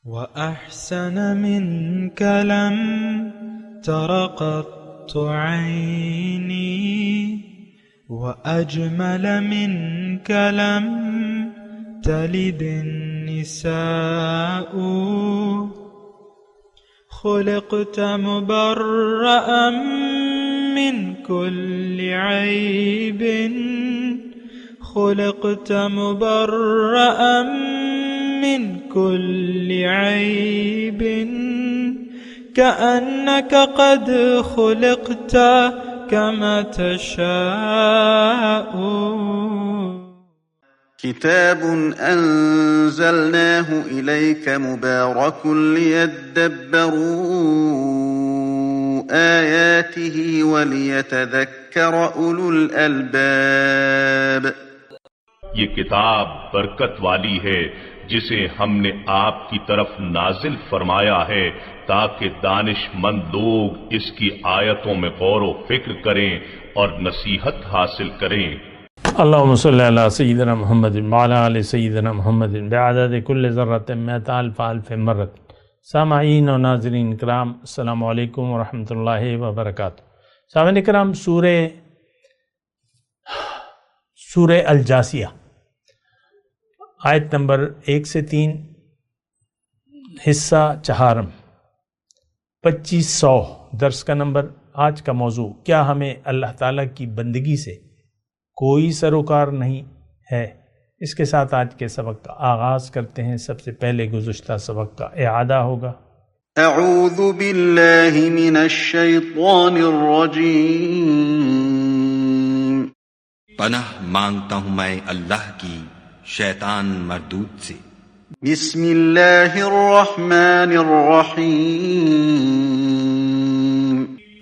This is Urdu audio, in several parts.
وأحسن منك لم تر قط عيني وأجمل منك لم تلد النساء خلقت مبرأ من كل عيب خلقت مبرأ من كل عيب كأنك قد خلقت كما تشاء. كتاب أنزلناه إليك مبارك ليدبروا آياته وليتذكر أولو الألباب. یہ کتاب برکت والی ہے جسے ہم نے آپ کی طرف نازل فرمایا ہے تاکہ دانش مند لوگ اس کی آیتوں میں غور و فکر کریں اور نصیحت حاصل کریں. اللہم صلی علی سیدنا محمد وعلی آل سیدنا محمد بعدد کل ذرۃ مئۃ الف الف مرۃ. سامعین و ناظرین کرام، السلام علیکم ورحمۃ اللہ وبرکاتہ. سامعین کرام، سورہ الجاثیہ آیت نمبر 1 سے 3، حصہ چہارم، 2500 درس کا نمبر. آج کا موضوع: کیا ہمیں اللہ تعالیٰ کی بندگی سے کوئی سروکار نہیں ہے؟ اس کے ساتھ آج کے سبق کا آغاز کرتے ہیں. سب سے پہلے گزشتہ سبق کا اعادہ ہوگا. اعوذ باللہ من الشیطان الرجیم. پناہ مانگتا ہوں میں اللہ کی شیطان مردود سے. بسم اللہ الرحمن الرحیم.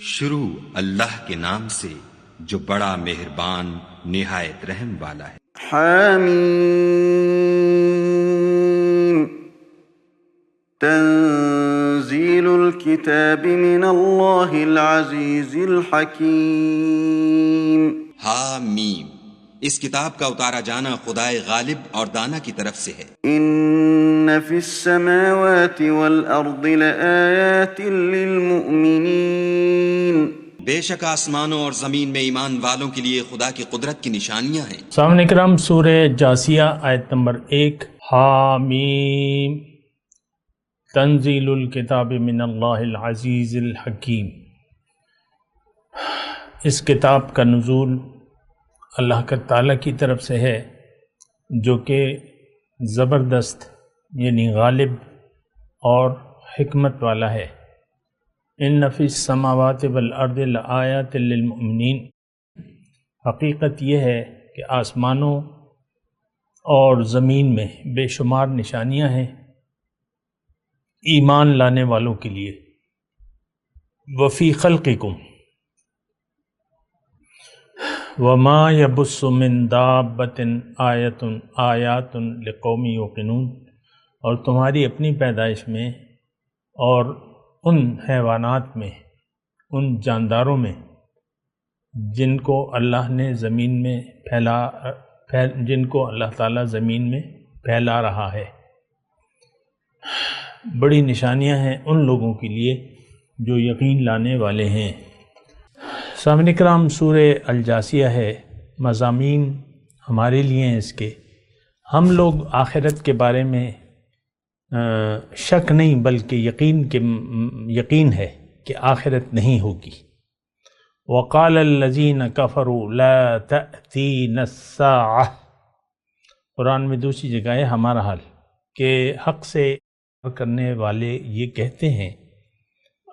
شروع اللہ کے نام سے جو بڑا مہربان نہایت رحم والا ہے. حامیم. تنزیل الکتاب من اللہ العزیز الحکیم. حامیم، اس کتاب کا اتارا جانا خدائے غالب اور دانا کی طرف سے ہے. ان فی السماوات والارض لآیات للمؤمنین. بے شک آسمانوں اور زمین میں ایمان والوں کے لیے خدا کی قدرت کی نشانیاں ہیں. سامعین کرام، سورہ جاثیہ آیت نمبر 1. حامیم تنزیل الکتاب من اللہ العزیز الحکیم. اس کتاب کا نزول اللہ تعالیٰ کی طرف سے ہے جو کہ زبردست یعنی غالب اور حکمت والا ہے. ان فی السماوات والارض لآیات للمؤمنین. حقیقت یہ ہے کہ آسمانوں اور زمین میں بے شمار نشانیاں ہیں ایمان لانے والوں کے لیے. وفی خلقکم وما یبث من دابۃ آیات لقوم یوقنون. اور تمہاری اپنی پیدائش میں اور ان حیوانات میں، ان جانداروں میں جن کو اللہ نے زمین میں جن کو اللہ تعالیٰ زمین میں پھیلا رہا ہے. بڑی نشانیاں ہیں ان لوگوں کے لیے جو یقین لانے والے ہیں. سامعین کرام، سورہ الجاثیہ ہے. مضامین ہمارے لیے ہیں اس کے. ہم لوگ آخرت کے بارے میں شک نہیں بلکہ یقین ہے کہ آخرت نہیں ہوگی. وقال الذین کفروا لا تأتینا الساعۃ. قرآن میں دوسری جگہ ہے ہمارا حال کہ حق سے کرنے والے یہ کہتے ہیں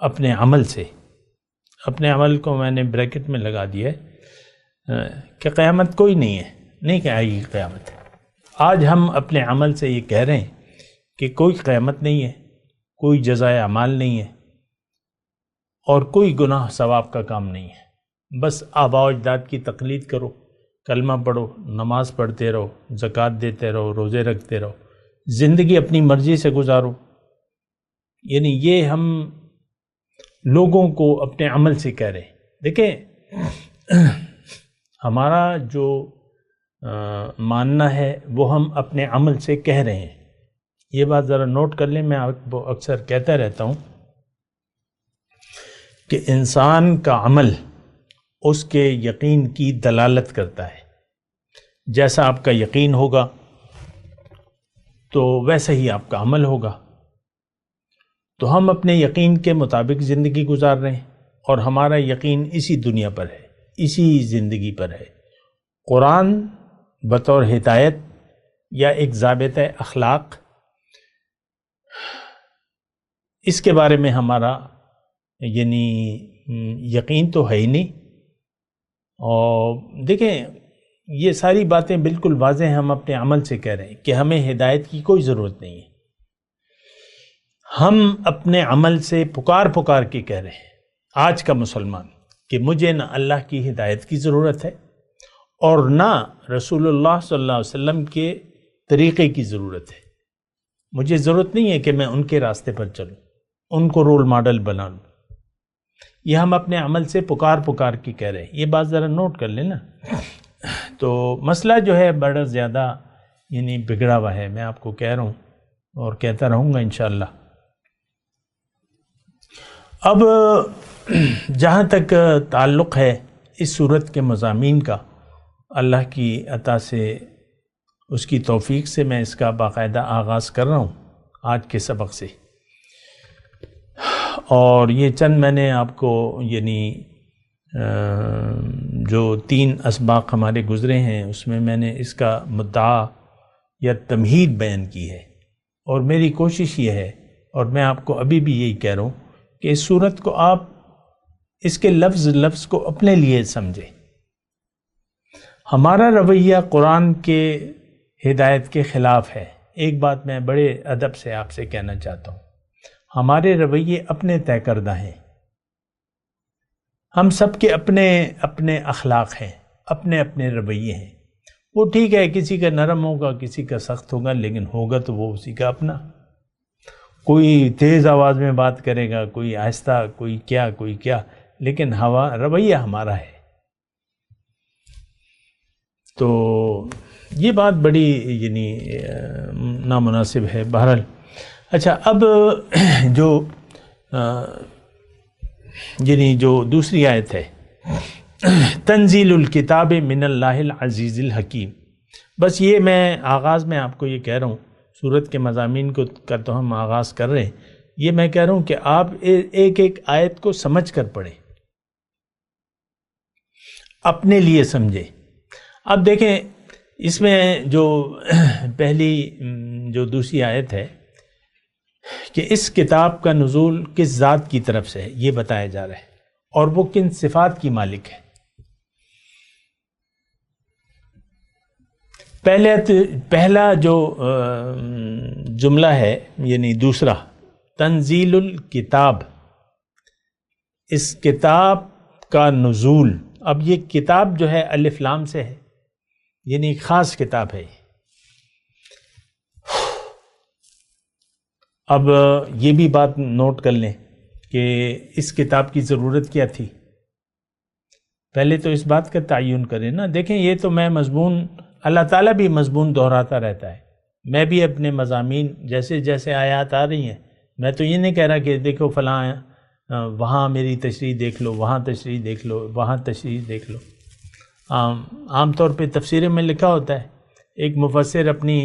اپنے عمل سے. اپنے عمل کو میں نے بریکٹ میں لگا دیا ہے کہ قیامت کوئی نہیں ہے، نہیں کہ آئے گی قیامت. آج ہم اپنے عمل سے یہ کہہ رہے ہیں کہ کوئی قیامت نہیں ہے، کوئی جزائے اعمال نہیں ہے اور کوئی گناہ ثواب کا کام نہیں ہے. بس آباء و اجداد کی تقلید کرو، کلمہ پڑھو، نماز پڑھتے رہو، زکوٰۃ دیتے رہو، روزے رکھتے رہو، زندگی اپنی مرضی سے گزارو. یعنی یہ ہم لوگوں کو اپنے عمل سے کہہ رہے ہیں. دیکھیں، ہمارا جو ماننا ہے وہ ہم اپنے عمل سے کہہ رہے ہیں. یہ بات ذرا نوٹ کر لیں، میں آپ کو اکثر کہتا رہتا ہوں کہ انسان کا عمل اس کے یقین کی دلالت کرتا ہے. جیسا آپ کا یقین ہوگا تو ویسا ہی آپ کا عمل ہوگا. تو ہم اپنے یقین کے مطابق زندگی گزار رہے ہیں، اور ہمارا یقین اسی دنیا پر ہے، اسی زندگی پر ہے. قرآن بطور ہدایت یا ایک ضابطۂ اخلاق، اس کے بارے میں ہمارا یعنی یقین تو ہے ہی نہیں. اور دیکھیں یہ ساری باتیں بالکل واضح ہیں، ہم اپنے عمل سے کہہ رہے ہیں کہ ہمیں ہدایت کی کوئی ضرورت نہیں ہے. ہم اپنے عمل سے پکار کے کہہ رہے ہیں آج کا مسلمان کہ مجھے نہ اللہ کی ہدایت کی ضرورت ہے اور نہ رسول اللہ صلی اللہ علیہ وسلم کے طریقے کی ضرورت ہے. مجھے ضرورت نہیں ہے کہ میں ان کے راستے پر چلوں، ان کو رول ماڈل بنا لوں. یہ ہم اپنے عمل سے پکار کے کہہ رہے ہیں. یہ بات ذرا نوٹ کر لیں نا. تو مسئلہ جو ہے بڑا زیادہ یعنی بگڑا ہوا ہے، میں آپ کو کہہ رہا ہوں اور کہتا رہوں گا انشاءاللہ. اب جہاں تک تعلق ہے اس صورت کے مضامین کا، اللہ کی عطا سے، اس کی توفیق سے میں اس کا باقاعدہ آغاز کر رہا ہوں آج کے سبق سے. اور یہ چند میں نے آپ کو یعنی جو 3 اسباق ہمارے گزرے ہیں اس میں نے اس کا مدعا یا تمہید بیان کی ہے. اور میری کوشش یہ ہے، اور میں آپ کو ابھی بھی یہی کہہ رہا ہوں کہ اس صورت کو آپ اس کے لفظ کو اپنے لیے سمجھیں. ہمارا رویہ قرآن کے ہدایت کے خلاف ہے. ایک بات میں بڑے ادب سے آپ سے کہنا چاہتا ہوں، ہمارے رویے اپنے طے کردہ ہیں. ہم سب کے اپنے اپنے اخلاق ہیں، اپنے اپنے رویے ہیں. وہ ٹھیک ہے، کسی کا نرم ہوگا، کسی کا سخت ہوگا، لیکن ہوگا تو وہ اسی کا اپنا. کوئی تیز آواز میں بات کرے گا، کوئی آہستہ، کوئی کیا، لیکن رویہ ہمارا ہے. تو یہ بات بڑی یعنی نامناسب ہے. بہرحال اچھا، اب جو دوسری آیت ہے، تنزیل الکتاب من اللہ العزیز الحکیم. بس یہ میں آغاز میں آپ کو یہ کہہ رہا ہوں، سورت کے مضامین کو تو ہم آغاز کر رہے ہیں، یہ میں کہہ رہا ہوں کہ آپ ایک ایک آیت کو سمجھ کر پڑھیں، اپنے لیے سمجھیں. اب دیکھیں اس میں جو پہلی جو دوسری آیت ہے کہ اس کتاب کا نزول کس ذات کی طرف سے ہے یہ بتایا جا رہا ہے، اور وہ کن صفات کی مالک ہے. پہلا جو جملہ ہے یعنی دوسرا، تنزیل الکتاب، اس کتاب کا نزول. اب یہ کتاب جو ہے الف لام سے ہے، یعنی ایک خاص کتاب ہے. اب یہ بھی بات نوٹ کر لیں کہ اس کتاب کی ضرورت کیا تھی. پہلے تو اس بات کا تعین کریں نا. دیکھیں یہ تو میں مضمون، اللہ تعالیٰ بھی مضمون دہراتا رہتا ہے. میں بھی اپنے مضامین جیسے جیسے آیات آ رہی ہیں، میں تو یہ نہیں کہہ رہا کہ دیکھو فلاں وہاں میری تشریح دیکھ لو، وہاں تشریح دیکھ لو، وہاں تشریح دیکھ لو. عام طور پہ تفسیر میں لکھا ہوتا ہے، ایک مفسر اپنی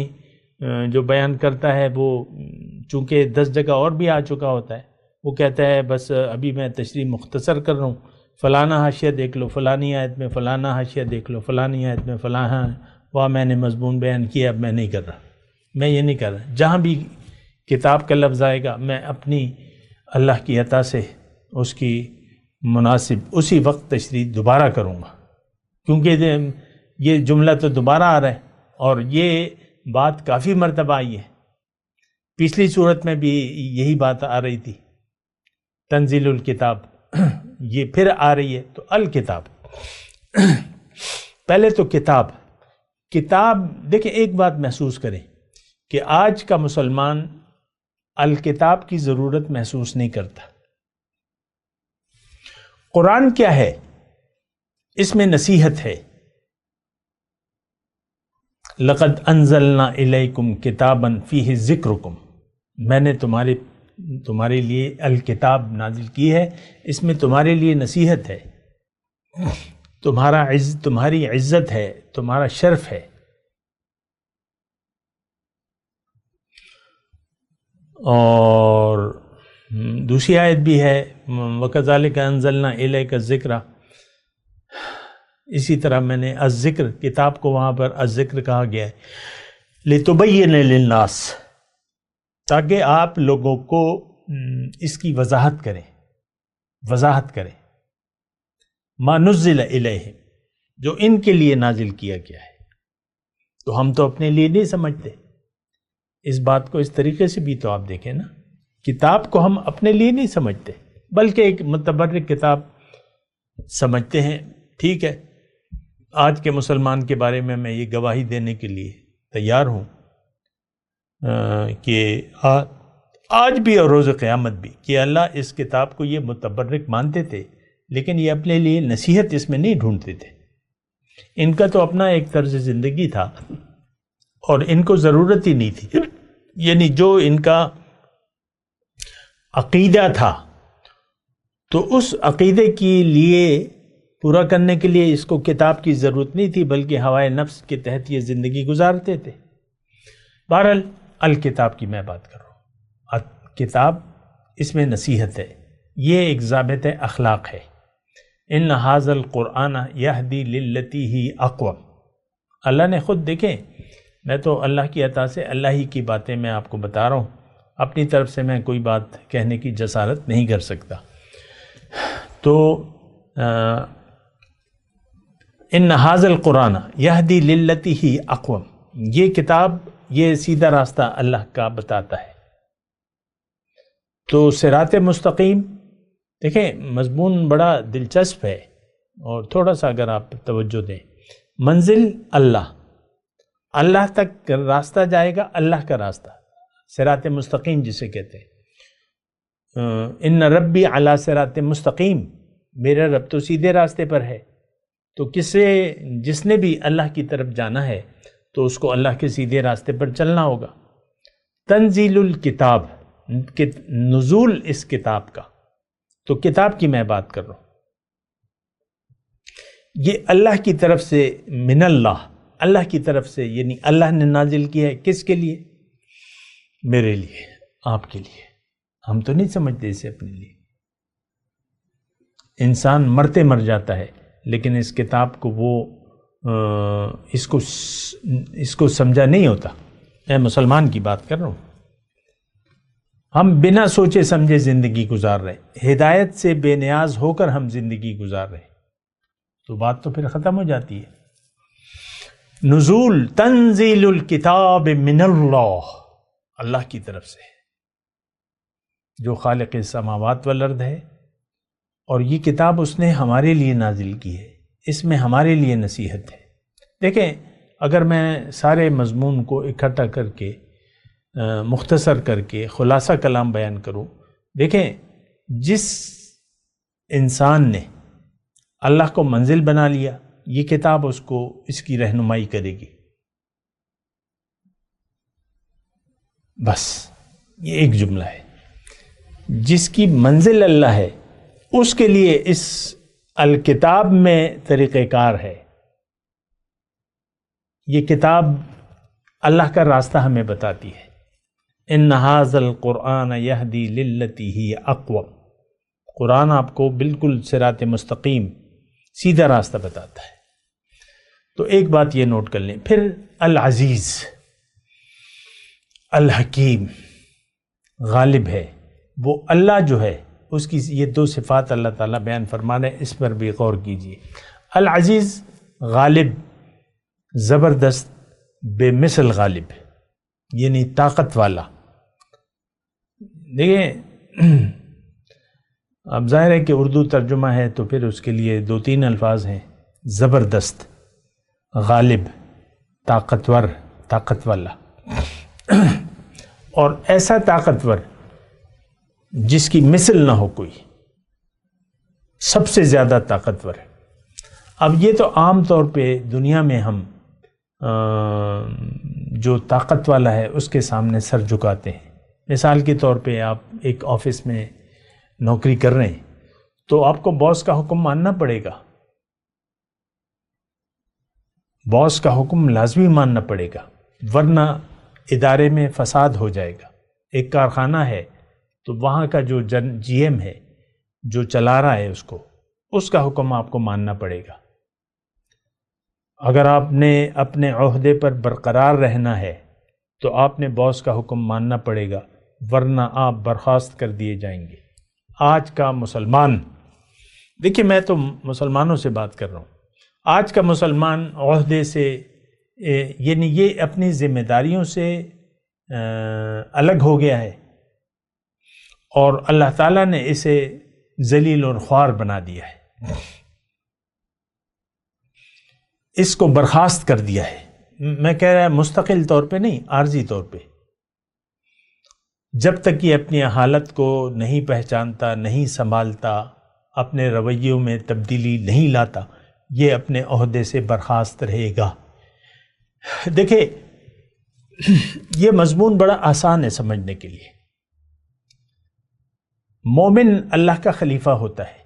جو بیان کرتا ہے وہ چونکہ 10 جگہ اور بھی آ چکا ہوتا ہے، وہ کہتا ہے بس ابھی میں تشریح مختصر کر رہا ہوں، فلانا حاشیہ دیکھ لو، فلانی آیت میں فلانا حاشیہ دیکھ لو، فلانی آیت میں فلاں، وہ میں نے مضمون بیان کیا، اب میں نہیں کر رہا. میں یہ نہیں کر رہا. جہاں بھی کتاب کا لفظ آئے گا میں اپنی اللہ کی عطا سے اس کی مناسب اسی وقت تشریح دوبارہ کروں گا، کیونکہ یہ جملہ تو دوبارہ آ رہا ہے اور یہ بات کافی مرتبہ آئی ہے. پچھلی صورت میں بھی یہی بات آ رہی تھی، تنزیل الکتاب، یہ پھر آ رہی ہے. تو الکتاب، پہلے تو کتاب دیکھیں ایک بات محسوس کریں کہ آج کا مسلمان الکتاب کی ضرورت محسوس نہیں کرتا. قرآن کیا ہے؟ اس میں نصیحت ہے. لقد انزلنا الیکم کتابا فیہ ذکرکم. میں نے تمہارے لیے الکتاب نازل کی ہے، اس میں تمہارے لیے نصیحت ہے، تمہاری عزت ہے، تمہارا شرف ہے۔ اور دوسری آیت بھی ہے وَكَذَلِكَ أَنزَلْنَا إِلَيْكَ الذِّكْرَ، اسی طرح میں نے الذکر کتاب کو وہاں پر الذکر کہا گیا ہے لِتُبَيِّنَ لِلنَّاسِ، تاکہ آپ لوگوں کو اس کی وضاحت کریں مَا نُزِّلَ إِلَيْهِمْ، جو ان کے لیے نازل کیا گیا ہے۔ تو ہم تو اپنے لیے نہیں سمجھتے اس بات کو، اس طریقے سے بھی تو آپ دیکھیں نا، کتاب کو ہم اپنے لیے نہیں سمجھتے بلکہ ایک متبرک کتاب سمجھتے ہیں۔ ٹھیک ہے، آج کے مسلمان کے بارے میں یہ گواہی دینے کے لیے تیار ہوں کہ آج بھی اور روز قیامت بھی کہ اللہ اس کتاب کو یہ متبرک مانتے تھے، لیکن یہ اپنے لیے نصیحت اس میں نہیں ڈھونڈتے تھے۔ ان کا تو اپنا ایک طرز زندگی تھا اور ان کو ضرورت ہی نہیں تھی، یعنی جو ان کا عقیدہ تھا تو اس عقیدے کے لیے پورا کرنے کے لیے اس کو کتاب کی ضرورت نہیں تھی، بلکہ ہوائے نفس کے تحت یہ زندگی گزارتے تھے۔ بہرحال الکتاب کی میں بات کر رہا ہوں، کتاب اس میں نصیحت ہے، یہ ایک ضابط اخلاق ہے۔ ان ھذا القرآن یہدی للتی ہی اقوم، اللہ نے خود، دیکھیں میں تو اللہ کی عطا سے اللہ ہی کی باتیں میں آپ کو بتا رہا ہوں، اپنی طرف سے میں کوئی بات کہنے کی جسارت نہیں کر سکتا۔ تو ان ھذا القرآن یہدی للتی ہی اقوم، یہ کتاب یہ سیدھا راستہ اللہ کا بتاتا ہے۔ تو صراط مستقیم، دیکھیں مضمون بڑا دلچسپ ہے، اور تھوڑا سا اگر آپ توجہ دیں، منزل اللہ تک راستہ جائے گا، اللہ کا راستہ، صراط مستقیم جسے کہتے ہیں۔ ان ربی علی صراط مستقیم، میرا رب تو سیدھے راستے پر ہے۔ تو جس نے بھی اللہ کی طرف جانا ہے تو اس کو اللہ کے سیدھے راستے پر چلنا ہوگا۔ تنزیل الکتاب، نزول اس کتاب کا، تو کتاب کی میں بات کر رہا ہوں، یہ اللہ کی طرف سے، من اللہ کی طرف سے، یعنی اللہ نے نازل کیا ہے، کس کے لیے؟ میرے لیے، آپ کے لیے۔ ہم تو نہیں سمجھتے اسے اپنے لیے۔ انسان مرتے مر جاتا ہے، لیکن اس کتاب کو اس کو سمجھا نہیں ہوتا۔ میں مسلمان کی بات کر رہا ہوں، ہم بنا سوچے سمجھے زندگی گزار رہے، ہدایت سے بے نیاز ہو کر ہم زندگی گزار رہے، تو بات تو پھر ختم ہو جاتی ہے۔ نزول تنزیل الکتاب من اللہ کی طرف سے، جو خالق السماوات والارض ہے، اور یہ کتاب اس نے ہمارے لیے نازل کی ہے، اس میں ہمارے لیے نصیحت ہے۔ دیکھیں اگر میں سارے مضمون کو اکٹھا کر کے مختصر کر کے خلاصہ کلام بیان کروں، دیکھیں جس انسان نے اللہ کو منزل بنا لیا، یہ کتاب اس کی رہنمائی کرے گی۔ بس یہ ایک جملہ ہے، جس کی منزل اللہ ہے اس کے لیے اس الکتاب میں طریقہ کار ہے۔ یہ کتاب اللہ کا راستہ ہمیں بتاتی ہے۔ ان ھذا القرآن یہدی للتی ہی اقوم، قرآن آپ کو بالکل صراط مستقیم، سیدھا راستہ بتاتا ہے۔ تو ایک بات یہ نوٹ کر لیں، پھر العزیز، الحکیم، غالب ہے، وہ اللہ جو ہے اس کی یہ دو صفات اللہ تعالیٰ بیان فرمانے، اس پر بھی غور کیجیے۔ العزیز، غالب، زبردست، بے مثل غالب، یعنی طاقت والا۔ دیکھیں اب ظاہر ہے کہ اردو ترجمہ ہے تو پھر اس کے لیے 2-3 الفاظ ہیں، زبردست، غالب، طاقتور، طاقت والا، اور ایسا طاقتور جس کی مثل نہ ہو کوئی، سب سے زیادہ طاقتور ہے۔ اب یہ تو عام طور پہ دنیا میں ہم جو طاقت والا ہے اس کے سامنے سر جھکاتے ہیں، مثال کے طور پہ آپ ایک آفس میں نوکری کر رہے ہیں تو آپ کو باس کا حکم ماننا پڑے گا، باس کا حکم لازمی ماننا پڑے گا، ورنہ ادارے میں فساد ہو جائے گا۔ ایک کارخانہ ہے تو وہاں کا جو جی ایم ہے، جو چلا رہا ہے اس کا حکم آپ کو ماننا پڑے گا۔ اگر آپ نے اپنے عہدے پر برقرار رہنا ہے تو آپ نے باس کا حکم ماننا پڑے گا، ورنہ آپ برخاست کر دیے جائیں گے۔ آج کا مسلمان، دیکھیے میں تو مسلمانوں سے بات کر رہا ہوں، آج کا مسلمان عہدے سے یعنی یہ اپنی ذمہ داریوں سے الگ ہو گیا ہے، اور اللہ تعالیٰ نے اسے ذلیل اور خوار بنا دیا ہے، اس کو برخاست کر دیا ہے۔ میں کہہ رہا مستقل طور پہ نہیں، عارضی طور پہ۔ جب تک یہ اپنی حالت کو نہیں پہچانتا، نہیں سنبھالتا، اپنے رویوں میں تبدیلی نہیں لاتا، یہ اپنے عہدے سے برخاست رہے گا۔ دیکھیں یہ مضمون بڑا آسان ہے سمجھنے کے لیے۔ مومن اللہ کا خلیفہ ہوتا ہے،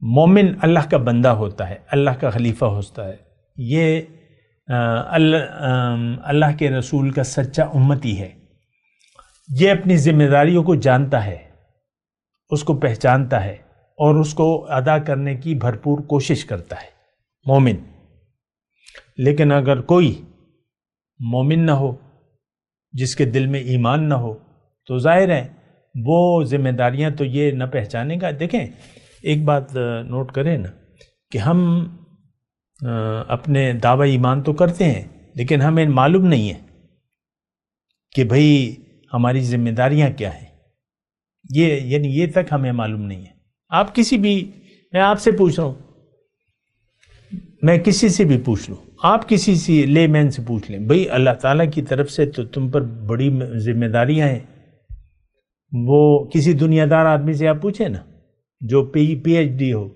مومن اللہ کا بندہ ہوتا ہے، اللہ کا خلیفہ ہوتا ہے، یہ اللہ کے رسول کا سچا امتی ہے، یہ اپنی ذمہ داریوں کو جانتا ہے، اس کو پہچانتا ہے اور اس کو ادا کرنے کی بھرپور کوشش کرتا ہے مومن۔ لیکن اگر کوئی مومن نہ ہو، جس کے دل میں ایمان نہ ہو، تو ظاہر ہے وہ ذمہ داریاں تو یہ نہ پہچانے گا۔ دیکھیں ایک بات نوٹ کریں نا کہ ہم اپنے دعوی ایمان تو کرتے ہیں، لیکن ہمیں معلوم نہیں ہے کہ بھئی ہماری ذمہ داریاں کیا ہیں، یہ تک ہمیں معلوم نہیں ہے۔ آپ کسی بھی، میں آپ سے پوچھ رہا ہوں، میں کسی سے بھی پوچھ لوں، آپ کسی سے لے مین سے پوچھ لیں، بھئی اللہ تعالیٰ کی طرف سے تو تم پر بڑی ذمہ داریاں ہیں، وہ کسی دنیا دار آدمی سے آپ پوچھیں نا، جو پی ایچ ڈی ہو،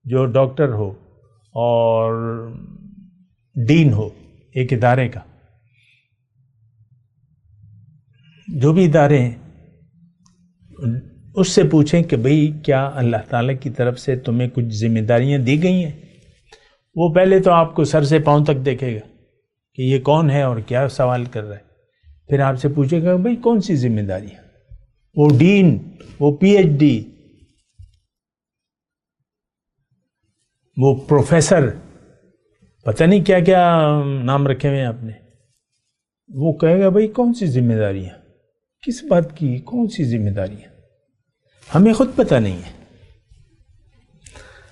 جو ڈاکٹر ہو اور ڈین ہو ایک ادارے کا، جو بھی ادارے ہیں، اس سے پوچھیں کہ بھئی کیا اللہ تعالیٰ کی طرف سے تمہیں کچھ ذمہ داریاں دی گئی ہیں؟ وہ پہلے تو آپ کو سر سے پاؤں تک دیکھے گا کہ یہ کون ہے اور کیا سوال کر رہا ہے، پھر آپ سے پوچھے گا بھئی کون سی ذمہ داریاں؟ وہ ڈین، وہ پی ایچ ڈی، وہ پروفیسر، پتہ نہیں کیا کیا نام رکھے ہوئے ہیں آپ نے، وہ کہے گا بھئی کون سی ذمہ داریاں، کس بات کی، کون سی ذمہ داریاں؟ ہمیں خود پتہ نہیں ہے،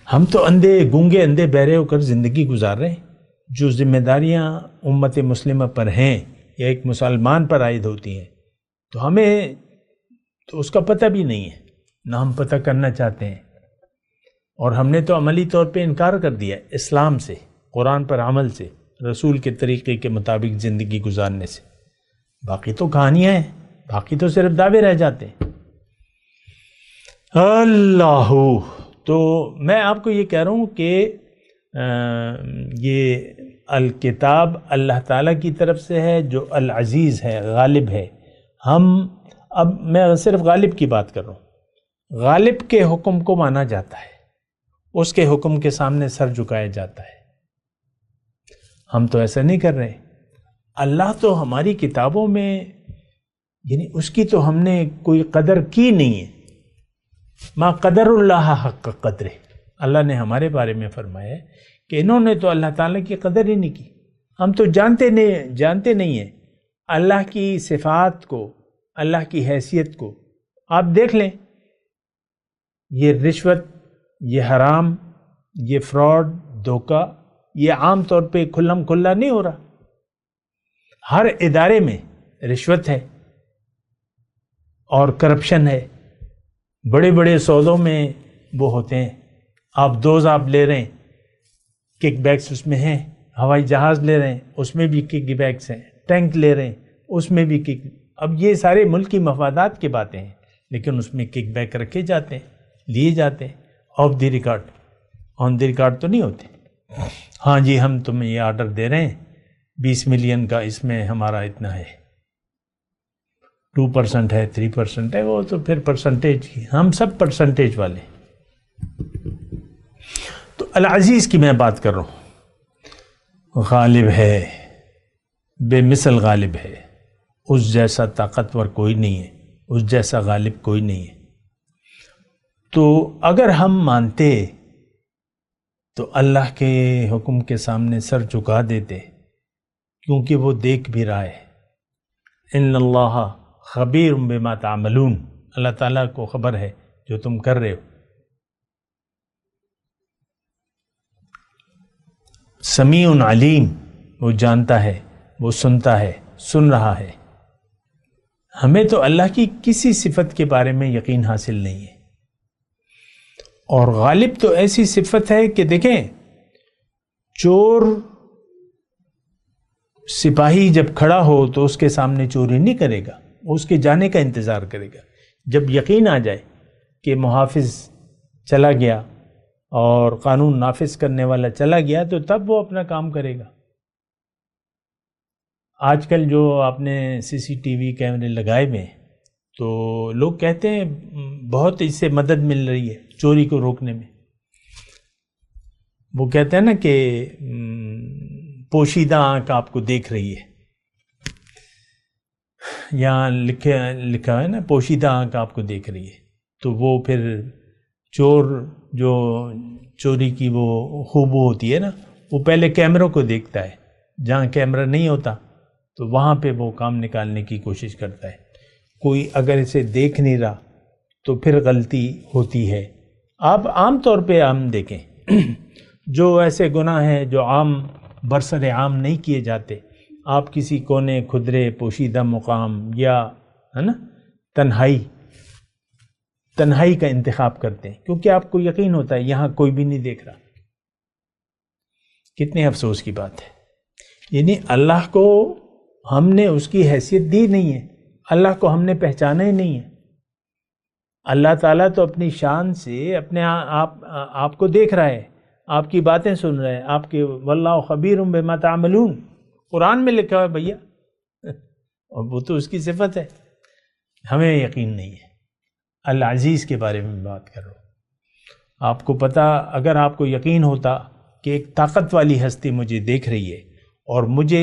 ہم تو اندھے گونگے اندھے بہرے ہو کر زندگی گزار رہے ہیں۔ جو ذمہ داریاں امت مسلمہ پر ہیں یا ایک مسلمان پر عائد ہوتی ہیں تو ہمیں تو اس کا پتہ بھی نہیں ہے، نہ ہم پتہ کرنا چاہتے ہیں، اور ہم نے تو عملی طور پہ انکار کر دیا اسلام سے، قرآن پر عمل سے، رسول کے طریقے کے مطابق زندگی گزارنے سے۔ باقی تو کہانیاں ہیں، باقی تو صرف دعوے رہ جاتے ہیں۔ اللہ، تو میں آپ کو یہ کہہ رہا ہوں کہ یہ الکتاب اللہ تعالیٰ کی طرف سے ہے جو العزیز ہے، غالب ہے۔ اب میں صرف غالب کی بات کر رہا ہوں، غالب کے حکم کو مانا جاتا ہے، اس کے حکم کے سامنے سر جھکایا جاتا ہے۔ ہم تو ایسا نہیں کر رہے۔ اللہ تو ہماری کتابوں میں، یعنی اس کی تو ہم نے کوئی قدر کی نہیں ہے۔ ما قدر اللہ حق قدر، اللہ نے ہمارے بارے میں فرمایا ہے کہ انہوں نے تو اللہ تعالیٰ کی قدر ہی نہیں کی۔ ہم تو جانتے نہیں ہیں اللہ کی صفات کو، اللہ کی حیثیت کو۔ آپ دیکھ لیں، یہ رشوت، یہ حرام، یہ فراڈ، دھوکہ، یہ عام طور پہ کھلم کھلا نہیں ہو رہا۔ ہر ادارے میں رشوت ہے اور کرپشن ہے، بڑے بڑے سودوں میں وہ ہوتے ہیں، آپ دوز آپ لے رہے ہیں، کک بیکس اس میں ہیں، ہوائی جہاز لے رہے ہیں اس میں بھی کک بیکس ہیں، ٹینک لے رہے ہیں اس میں بھی کک۔ اب یہ سارے ملکی مفادات کی باتیں ہیں، لیکن اس میں کک بیک رکھے جاتے ہیں، لیے جاتے ہیں، of the record, on the record تو نہیں ہوتے۔ ہاں جی ہم تمہیں یہ آرڈر دے رہے ہیں 20 ملین کا، اس میں ہمارا اتنا ہے، 2% ہے 3% ہے، وہ تو پھر پرسنٹیج کی، ہم سب پرسنٹیج والے۔ تو العزیز کی میں بات کر رہا ہوں، غالب ہے، بے مثل غالب ہے، اس جیسا طاقتور کوئی نہیں ہے، اس جیسا غالب کوئی نہیں ہے۔ تو اگر ہم مانتے تو اللہ کے حکم کے سامنے سر جھکا دیتے، کیونکہ وہ دیکھ بھی رہا ہے۔ ان اللہ خبیر بما تعملون، اللہ تعالیٰ کو خبر ہے جو تم کر رہے ہو۔ سمیع علیم، وہ جانتا ہے، وہ سنتا ہے، سن رہا ہے۔ ہمیں تو اللہ کی کسی صفت کے بارے میں یقین حاصل نہیں ہے، اور غالب تو ایسی صفت ہے کہ دیکھیں، چور سپاہی جب کھڑا ہو تو اس کے سامنے چوری نہیں کرے گا، وہ اس کے جانے کا انتظار کرے گا۔ جب یقین آ جائے کہ محافظ چلا گیا اور قانون نافذ کرنے والا چلا گیا، تو تب وہ اپنا کام کرے گا۔ آج کل جو آپ نے CCTV کیمرے لگائے ہوئے، تو لوگ کہتے ہیں بہت اس سے مدد مل رہی ہے چوری کو روکنے میں۔ وہ کہتے ہیں نا کہ پوشیدہ آنکھ آپ کو دیکھ رہی ہے، یہاں لکھا ہے نا پوشیدہ آنکھ آپ کو دیکھ رہی ہے۔ تو وہ پھر چور جو چوری کی وہ خوبو ہوتی ہے نا، وہ پہلے کیمروں کو دیکھتا ہے، جہاں کیمرہ نہیں ہوتا تو وہاں پہ وہ کام نکالنے کی کوشش کرتا ہے۔ کوئی اگر اسے دیکھ نہیں رہا تو پھر غلطی ہوتی ہے۔ آپ عام طور پہ ہم دیکھیں جو ایسے گناہ ہیں جو عام برسر عام نہیں کیے جاتے، آپ کسی کونے کھدرے پوشیدہ مقام یا ہے نا تنہائی کا انتخاب کرتے ہیں، کیونکہ آپ کو یقین ہوتا ہے یہاں کوئی بھی نہیں دیکھ رہا۔ کتنے افسوس کی بات ہے، یعنی اللہ کو ہم نے اس کی حیثیت دی نہیں ہے، اللہ کو ہم نے پہچانا ہی نہیں ہے۔ اللہ تعالیٰ تو اپنی شان سے اپنے آپ کو دیکھ رہا ہے، آپ کی باتیں سن رہے ہیں، آپ کے واللہ خبیر بما تعملون قرآن میں لکھا ہے بھیا، اور وہ تو اس کی صفت ہے۔ ہمیں یقین نہیں ہے۔ العزیز کے بارے میں بات کر رہا ہوں۔ آپ کو پتہ، اگر آپ کو یقین ہوتا کہ ایک طاقت والی ہستی مجھے دیکھ رہی ہے اور مجھے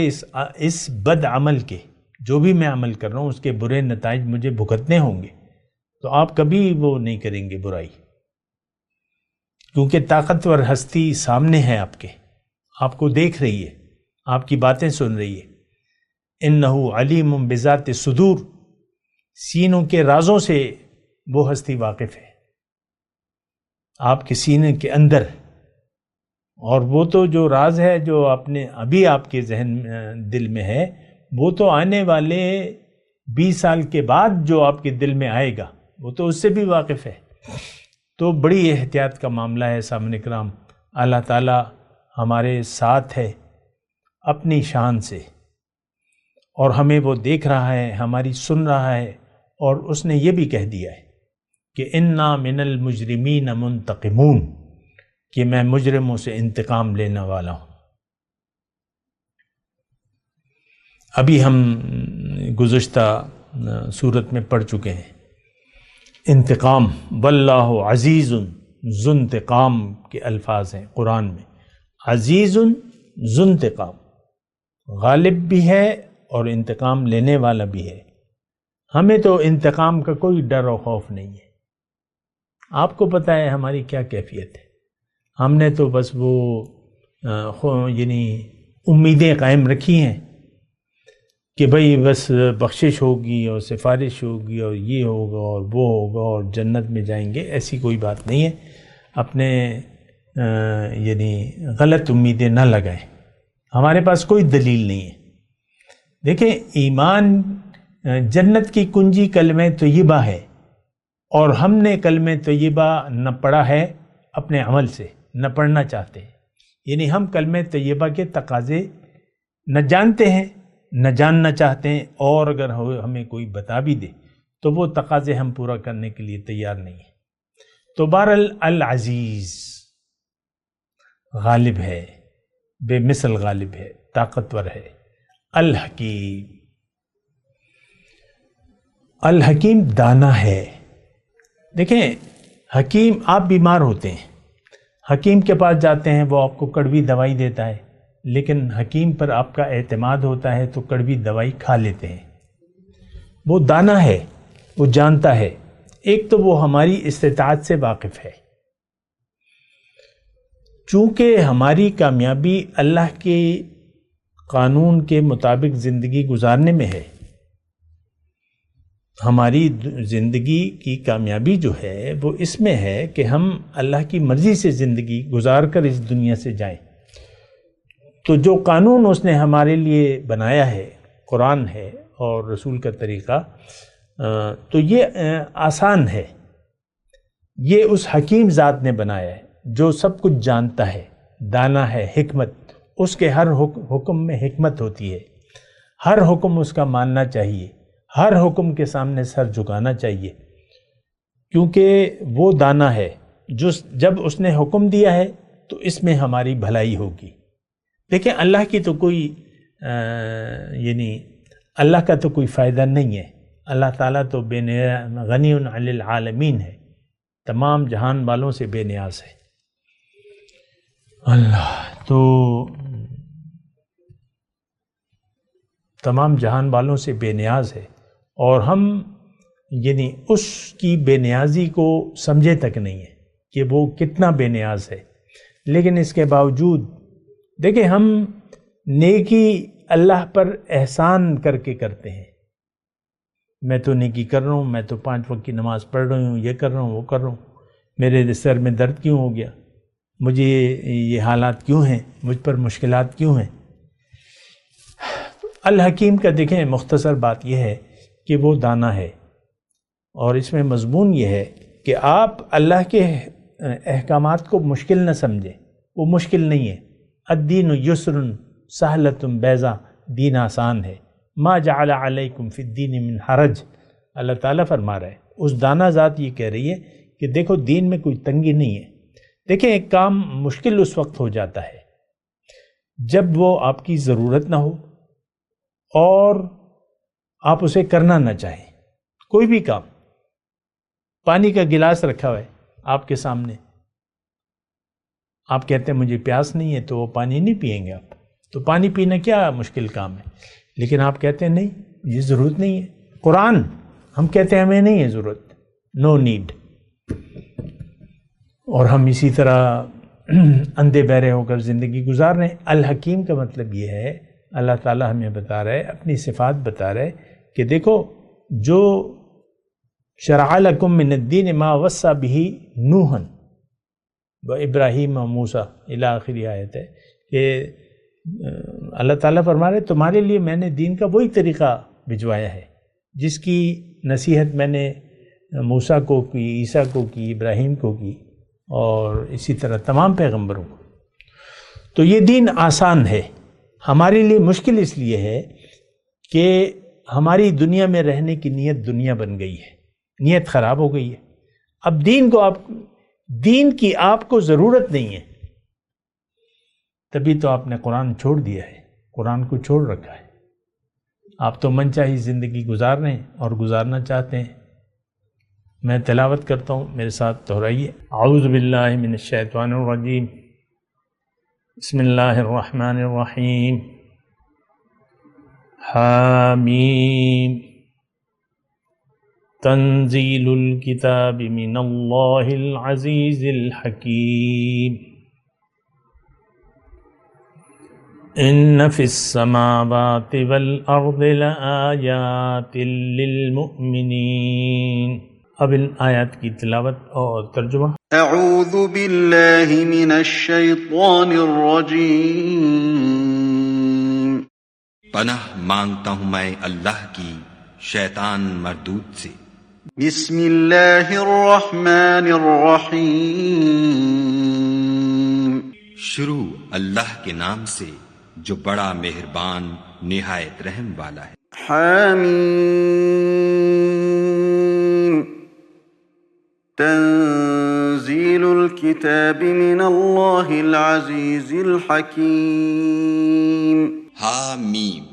اس بد عمل کے، جو بھی میں عمل کر رہا ہوں اس کے برے نتائج مجھے بھگتنے ہوں گے، تو آپ کبھی وہ نہیں کریں گے برائی، کیونکہ طاقتور ہستی سامنے ہے آپ کو دیکھ رہی ہے، آپ کی باتیں سن رہی ہے۔ انہ علیم بذات الصدور، سینوں کے رازوں سے وہ ہستی واقف ہے، آپ کے سینے کے اندر۔ اور وہ تو جو راز ہے جو ابھی آپ کے دل میں ہے، وہ تو آنے والے 20 سال کے بعد جو آپ کے دل میں آئے گا، وہ تو اس سے بھی واقف ہے۔ تو بڑی احتیاط کا معاملہ ہے سامنے کرام۔ اللہ تعالی ہمارے ساتھ ہے اپنی شان سے، اور ہمیں وہ دیکھ رہا ہے، ہماری سن رہا ہے، اور اس نے یہ بھی کہہ دیا ہے کہ انا من المجرمین منتقمون، کہ میں مجرموں سے انتقام لینے والا ہوں۔ ابھی ہم گزشتہ سورت میں پڑھ چکے ہیں انتقام، واللہ عزیز ذو انتقام کے الفاظ ہیں قرآن میں۔ عزیز ذو انتقام، غالب بھی ہے اور انتقام لینے والا بھی ہے۔ ہمیں تو انتقام کا کوئی ڈر و خوف نہیں ہے۔ آپ کو پتہ ہے ہماری کیا کیفیت ہے، ہم نے تو بس وہ یعنی امیدیں قائم رکھی ہیں کہ بھئی بس بخشش ہوگی اور سفارش ہوگی اور یہ ہوگا اور وہ ہوگا اور جنت میں جائیں گے۔ ایسی کوئی بات نہیں ہے، اپنے یعنی غلط امیدیں نہ لگائیں، ہمارے پاس کوئی دلیل نہیں ہے۔ دیکھیں، ایمان جنت کی کنجی کلمہ طیبہ ہے، اور ہم نے کلمہ طیبہ نہ پڑھا ہے اپنے عمل سے، نہ پڑھنا چاہتے ہیں۔ یعنی ہم کلمہ طیبہ کے تقاضے نہ جانتے ہیں، نہ جاننا چاہتے ہیں، اور اگر ہمیں کوئی بتا بھی دے تو وہ تقاضے ہم پورا کرنے کے لیے تیار نہیں ہیں۔ تو بہرحال العزیز غالب ہے، بے مثل غالب ہے، طاقتور ہے، الحکیم، الحکیم دانا ہے. دیکھیں حکیم، آپ بیمار ہوتے ہیں، حکیم کے پاس جاتے ہیں، وہ آپ کو کڑوی دوائی دیتا ہے، لیکن حکیم پر آپ کا اعتماد ہوتا ہے تو کڑوی دوائی کھا لیتے ہیں. وہ دانا ہے، وہ جانتا ہے. ایک تو وہ ہماری استطاعت سے واقف ہے. چونکہ ہماری کامیابی اللہ کے قانون کے مطابق زندگی گزارنے میں ہے. ہماری زندگی کی کامیابی جو ہے وہ اس میں ہے کہ ہم اللہ کی مرضی سے زندگی گزار کر اس دنیا سے جائیں. تو جو قانون اس نے ہمارے لیے بنایا ہے، قرآن ہے اور رسول کا طریقہ، تو یہ آسان ہے. یہ اس حکیم ذات نے بنایا ہے جو سب کچھ جانتا ہے، دانا ہے، حکمت. اس کے ہر حکم میں حکمت ہوتی ہے. ہر حکم اس کا ماننا چاہیے، ہر حکم کے سامنے سر جھکانا چاہیے، کیونکہ وہ دانا ہے. جب اس نے حکم دیا ہے تو اس میں ہماری بھلائی ہوگی. دیکھیں اللہ کی تو کوئی اللہ کا تو کوئی فائدہ نہیں ہے. اللہ تعالیٰ تو غنی عن العالمین ہے، تمام جہان والوں سے بے نیاز ہے. اللہ تو تمام جہان والوں سے بے نیاز ہے، اور ہم اس کی بے نیازی کو سمجھے تک نہیں ہے کہ وہ کتنا بے نیاز ہے. لیکن اس کے باوجود دیکھیں ہم نیکی اللہ پر احسان کر کے کرتے ہیں. میں تو نیکی کر رہا ہوں، میں تو 5 وقت کی نماز پڑھ رہی ہوں، یہ کر رہا ہوں، وہ کر رہا ہوں، میرے سر میں درد کیوں ہو گیا، مجھے یہ حالات کیوں ہیں، مجھ پر مشکلات کیوں ہیں. الحکیم کا دیکھیں مختصر بات یہ ہے کہ وہ دانا ہے، اور اس میں مضمون یہ ہے کہ آپ اللہ کے احکامات کو مشکل نہ سمجھیں. وہ مشکل نہیں ہے. الدین یسر سہلۃ بیضا، دین آسان ہے. ما جعل علیکم فی الدین من حرج، اللہ تعالیٰ فرما رہا ہے. اس دانا ذات یہ کہہ رہی ہے کہ دیکھو دین میں کوئی تنگی نہیں ہے. دیکھیں ایک کام مشکل اس وقت ہو جاتا ہے جب وہ آپ کی ضرورت نہ ہو اور آپ اسے کرنا نہ چاہیں. کوئی بھی کام، پانی کا گلاس رکھا ہوا ہے آپ کے سامنے، آپ کہتے ہیں مجھے پیاس نہیں ہے، تو وہ پانی نہیں پئیں گے آپ. تو پانی پینا کیا مشکل کام ہے، لیکن آپ کہتے ہیں نہیں یہ ضرورت نہیں ہے. قرآن ہم کہتے ہیں ہمیں نہیں ہے ضرورت، نو نیڈ. اور ہم اسی طرح اندھے بہرے ہو کر زندگی گزار رہے ہیں. الحکیم کا مطلب یہ ہے، اللہ تعالیٰ ہمیں بتا رہا ہے، اپنی صفات بتا رہا ہے کہ دیکھو جو شرع لکم من الدین ما وصى به نوحا وابراہیم وموسیٰ الی آخر آیت ہے کہ اللہ تعالیٰ فرما رہے تمہارے لیے میں نے دین کا وہی طریقہ بھجوایا ہے جس کی نصیحت میں نے موسیٰ کو کی، عیسیٰ کو کی، ابراہیم کو کی، اور اسی طرح تمام پیغمبروں کو. تو یہ دین آسان ہے. ہمارے لیے مشکل اس لیے ہے کہ ہماری دنیا میں رہنے کی نیت دنیا بن گئی ہے، نیت خراب ہو گئی ہے. اب دین کی آپ کو ضرورت نہیں ہے، تبھی تو آپ نے قرآن چھوڑ دیا ہے، قرآن کو چھوڑ رکھا ہے. آپ تو من چاہی زندگی گزار رہے ہیں اور گزارنا چاہتے ہیں. میں تلاوت کرتا ہوں، میرے ساتھ دہرائیے. اعوذ باللہ من الشیطان الرجیم، بسم اللہ الرحمن الرحیم. حامیم تنزیل الکتاب من اللہ العزیز الحکیم. ان فی السماوات والارض لآیات للمؤمنین. اب ان آیات کی تلاوت اور ترجمہ. اعوذ باللہ من الشیطان الرجیم. پناہ مانگتا ہوں میں اللہ کی شیطان مردود سے. بسم اللہ الرحمن الرحیم. شروع اللہ کے نام سے جو بڑا مہربان نہایت رحم والا ہے. حامیم تنزیل الکتاب من اللہ العزیز الحکیم. حامیم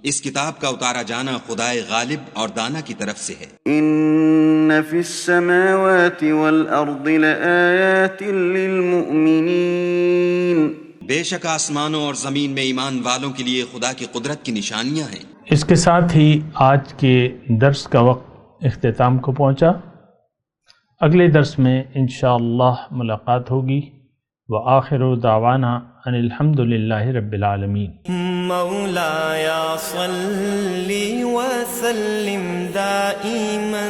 اس کتاب کا اتارا جانا خدائے غالب اور دانا کی طرف سے ہے۔ ان فی السماوات والارض لآیات للمؤمنین، بے شک آسمانوں اور زمین میں ایمان والوں کے لیے خدا کی قدرت کی نشانیاں ہیں۔ اس کے ساتھ ہی آج کے درس کا وقت اختتام کو پہنچا۔ اگلے درس میں انشاءاللہ ملاقات ہوگی۔ وآخر دعوانا ان الحمد للہ رب العالمین۔ مولاي صل وسلم دائما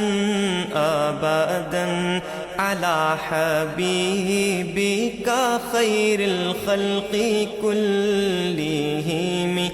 ابدا على حبيبك خير الخلق كلهم